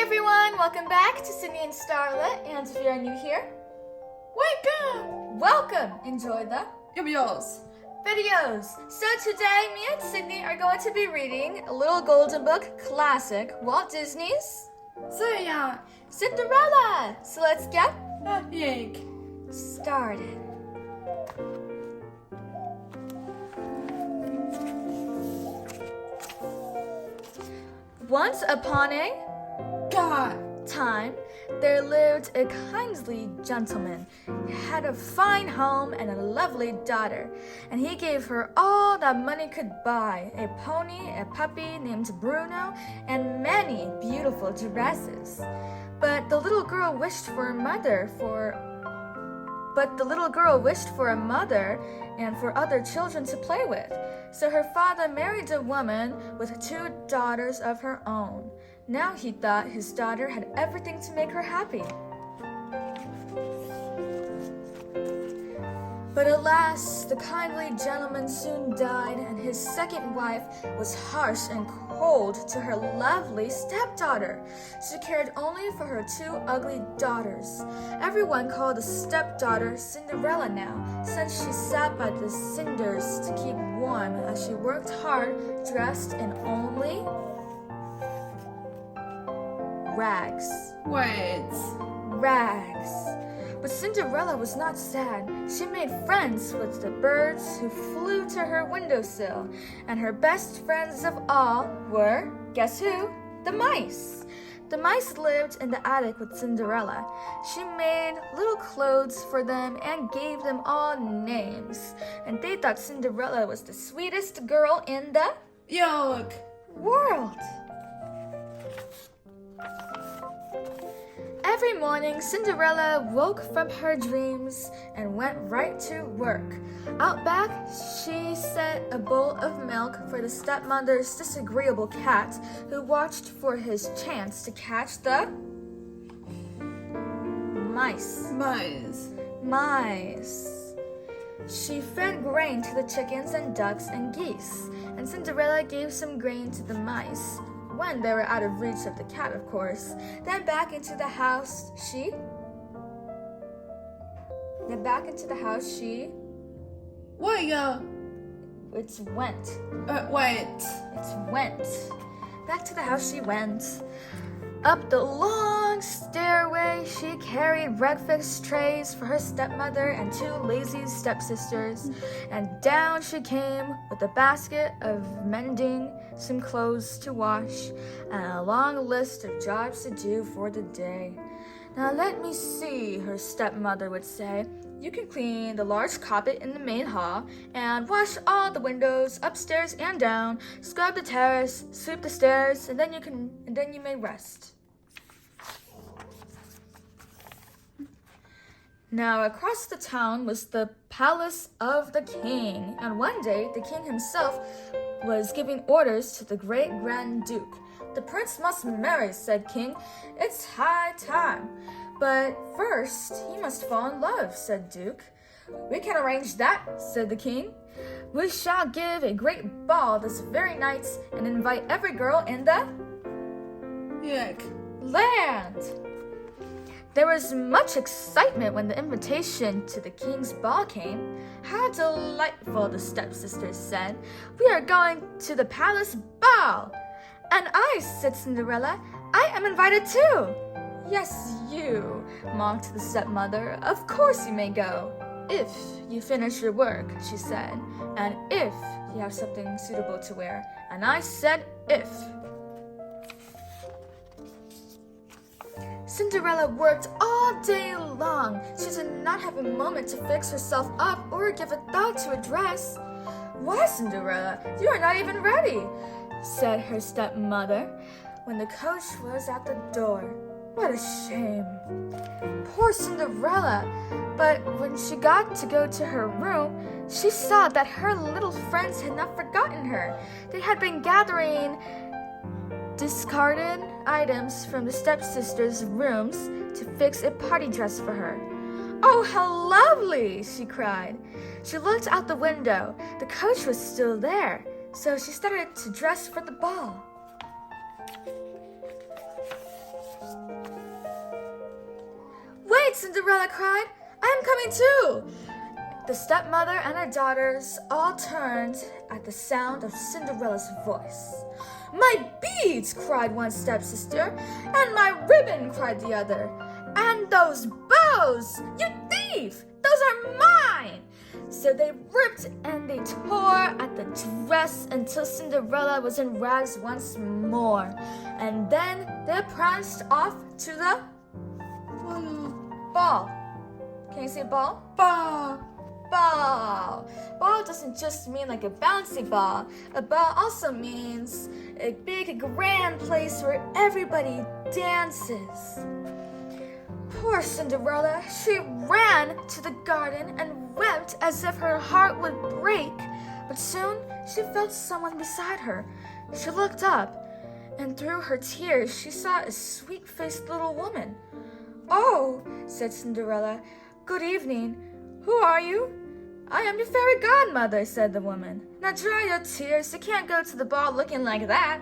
everyone, welcome back to Sydney and Starlet, and if you're new here, welcome! Enjoy the videos. So today, me and Sydney are going to be reading a little golden book classic, Walt Disney's Cinderella. So let's get started. Once upon a time, there lived a kindly gentleman. He had a fine home and a lovely daughter, and he gave her all that money could buy, a pony, a puppy named Bruno, and many beautiful dresses. But the little girl wished for a mother and for other children to play with. So her father married a woman with 2 daughters of her own. Now he thought his daughter had everything to make her happy. But alas, the kindly gentleman soon died, and his second wife was harsh and cold to her lovely stepdaughter. She cared only for her 2 ugly daughters. Everyone called the stepdaughter Cinderella now, since she sat by the cinders to keep warm as she worked hard, dressed in only rags. Rags. But Cinderella was not sad. She made friends with the birds who flew to her windowsill, and her best friends of all were, guess who? The mice. The mice lived in the attic with Cinderella. She made little clothes for them and gave them all names, and they thought Cinderella was the sweetest girl in the world. Every morning, Cinderella woke from her dreams and went right to work. Out back, she set a bowl of milk for the stepmother's disagreeable cat, who watched for his chance to catch the mice. She fed grain to the chickens and ducks and geese, and Cinderella gave some grain to the mice. When they were out of reach of the cat, of course. Then back into the house she went. Back to the house she went. Up the long stairway, she carried breakfast trays for her stepmother and 2 lazy stepsisters, and down she came with a basket of mending, some clothes to wash, and a long list of jobs to do for the day. Now let me see, her stepmother would say. You can clean the large carpet in the main hall, and wash all the windows upstairs and down, scrub the terrace, sweep the stairs, and then you may rest. Now across the town was the palace of the king, and one day the king himself was giving orders to the great Grand Duke. The prince must marry, said King. It's high time. But first, he must fall in love, said Duke. We can arrange that, said the king. We shall give a great ball this very night and invite every girl in the land. There was much excitement when the invitation to the king's ball came. How delightful, the stepsisters said. We are going to the palace ball. And I, said Cinderella, I am invited too. Yes, you, mocked the stepmother. Of course you may go. If you finish your work, she said, and if you have something suitable to wear. And I said if. Cinderella worked all day long. She did not have a moment to fix herself up or give a thought to a dress. Why, Cinderella, you are not even ready, said her stepmother when the coach was at the door. What a shame. Poor Cinderella. But when she got to go to her room, she saw that her little friends had not forgotten her. They had been gathering discarded items from the stepsisters' rooms to fix a party dress for her. Oh, how lovely, she cried. She looked out the window. The coach was still there, so she started to dress for the ball. Cinderella cried. I am coming too. The stepmother and her daughters all turned at the sound of Cinderella's voice. My beads, cried one stepsister, and my ribbon, cried the other. And those bows, you thief, those are mine. So they ripped and they tore at the dress until Cinderella was in rags once more. And then they pranced off to the ball. Can you say ball? Ball. Ball. Ball doesn't just mean like a bouncy ball. A ball also means a big grand place where everybody dances. Poor Cinderella, she ran to the garden and wept as if her heart would break. But soon she felt someone beside her. She looked up, and through her tears she saw a sweet-faced little woman. Oh, said Cinderella, good evening. Who are you? I am your fairy godmother, said the woman. Now dry your tears. You can't go to the ball looking like that.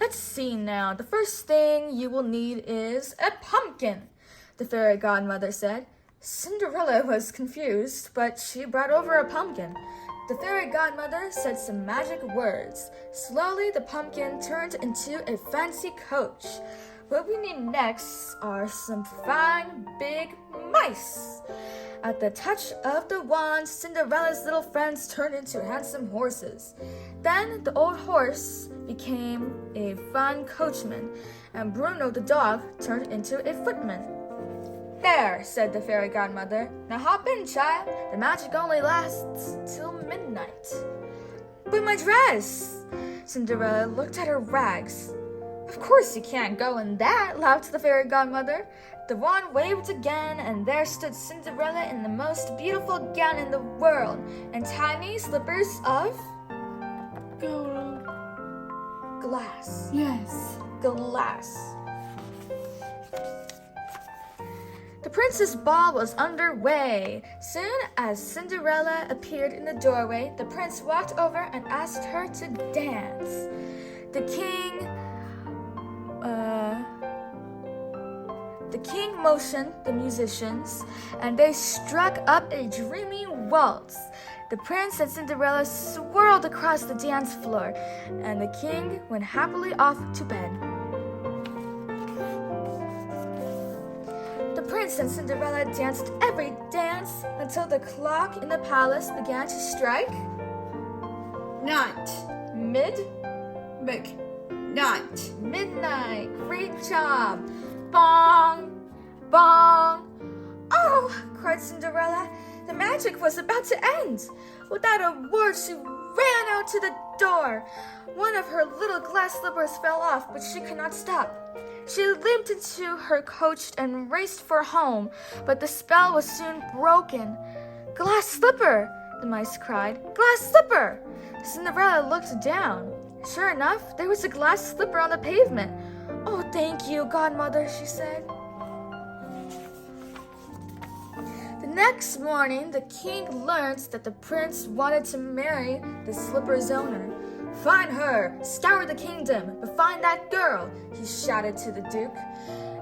Let's see now. The first thing you will need is a pumpkin, the fairy godmother said. Cinderella was confused, but she brought over a pumpkin. The fairy godmother said some magic words. Slowly, the pumpkin turned into a fancy coach. What we need next are some fine big mice. At the touch of the wand, Cinderella's little friends turned into handsome horses. Then the old horse became a fine coachman, and Bruno the dog turned into a footman. There, said the fairy godmother. Now hop in, child. The magic only lasts till midnight. But my dress! Cinderella looked at her rags. Of course you can't go in that, laughed the fairy godmother. The wand waved again, and there stood Cinderella in the most beautiful gown in the world, and tiny slippers of Gold. glass. Yes. Glass. The princess' ball was underway. Soon as Cinderella appeared in the doorway, the prince walked over and asked her to dance. The king motioned the musicians, and they struck up a dreamy waltz. The prince and Cinderella swirled across the dance floor, and the king went happily off to bed. The prince and Cinderella danced every dance until the clock in the palace began to strike Night. Night. midnight. Great job. Bong, bong. Oh, cried Cinderella. The magic was about to end. Without a word, she ran out to the door. One of her little glass slippers fell off, but she could not stop. She leaped into her coach and raced for home, but the spell was soon broken. Glass slipper, the mice cried. Glass slipper! Cinderella looked down. Sure enough, there was a glass slipper on the pavement. Oh, thank you, Godmother, she said. The next morning, the king learned that the prince wanted to marry the slipper's owner. Find her, scour the kingdom, but find that girl, he shouted to the duke.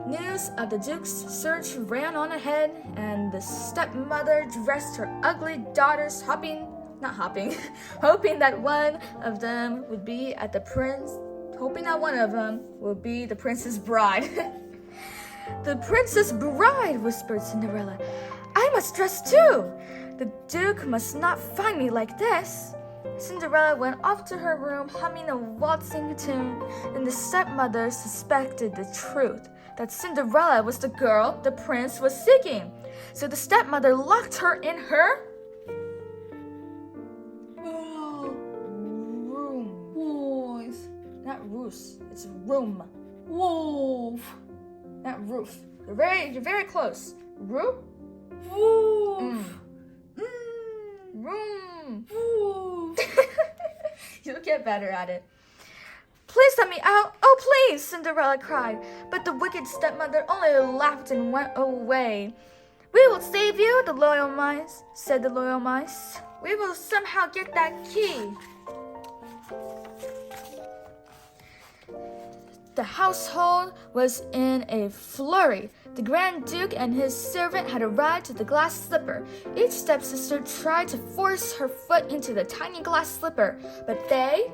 News of the duke's search ran on ahead, and the stepmother dressed her ugly daughters hoping that one of them would be the prince's bride. The princess bride, whispered Cinderella. I must dress too. The duke must not find me like this. Cinderella went off to her room humming a waltzing tune, and the stepmother suspected the truth, that Cinderella was the girl the prince was seeking. So the stepmother locked her in her room. Wolf. Not roost, it's room. Wolf. Not roof. You're very close. Roof? Wolf. Room. Wolf. You'll get better at it. Please let me out. Oh, please, Cinderella cried. But the wicked stepmother only laughed and went away. We will save you, said the loyal mice. We will somehow get that key. The household was in a flurry. The Grand Duke and his servant had arrived at the glass slipper. Each stepsister tried to force her foot into the tiny glass slipper, but they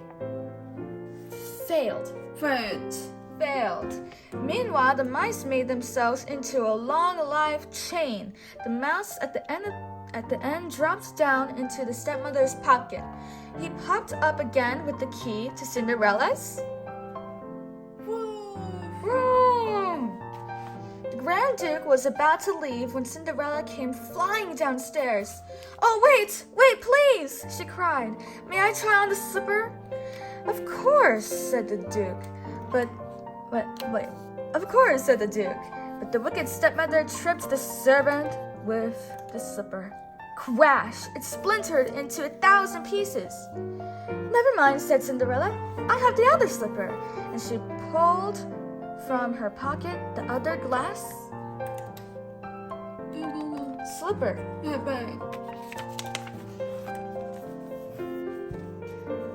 failed. Meanwhile, the mice made themselves into a long live chain. The mouse at the end dropped down into the stepmother's pocket. He popped up again with the key to Cinderella's room. The Grand Duke was about to leave when Cinderella came flying downstairs. "Oh, wait, please," she cried. "May I try on the slipper?" "Of course," said the Duke. Of course, said the Duke. But the wicked stepmother tripped the servant with the slipper. Crash! It splintered into 1,000 pieces. "Never mind," said Cinderella. "I have the other slipper." And she pulled from her pocket the other glass slipper.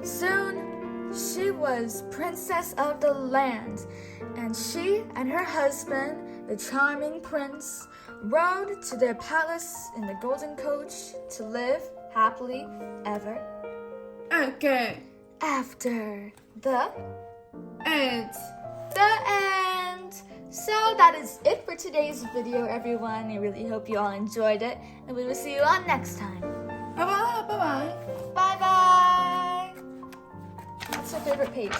Soon, she was princess of the land, and she and her husband, the charming prince, rode to their palace in the golden coach to live happily ever after. The end. So that is it for today's video, everyone. I really hope you all enjoyed it, and we will see you all next time. Bye-bye. Bye-bye. What's your favorite page?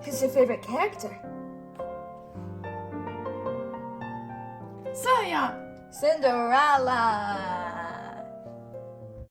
Who's your favorite character? Saya. Cinderella.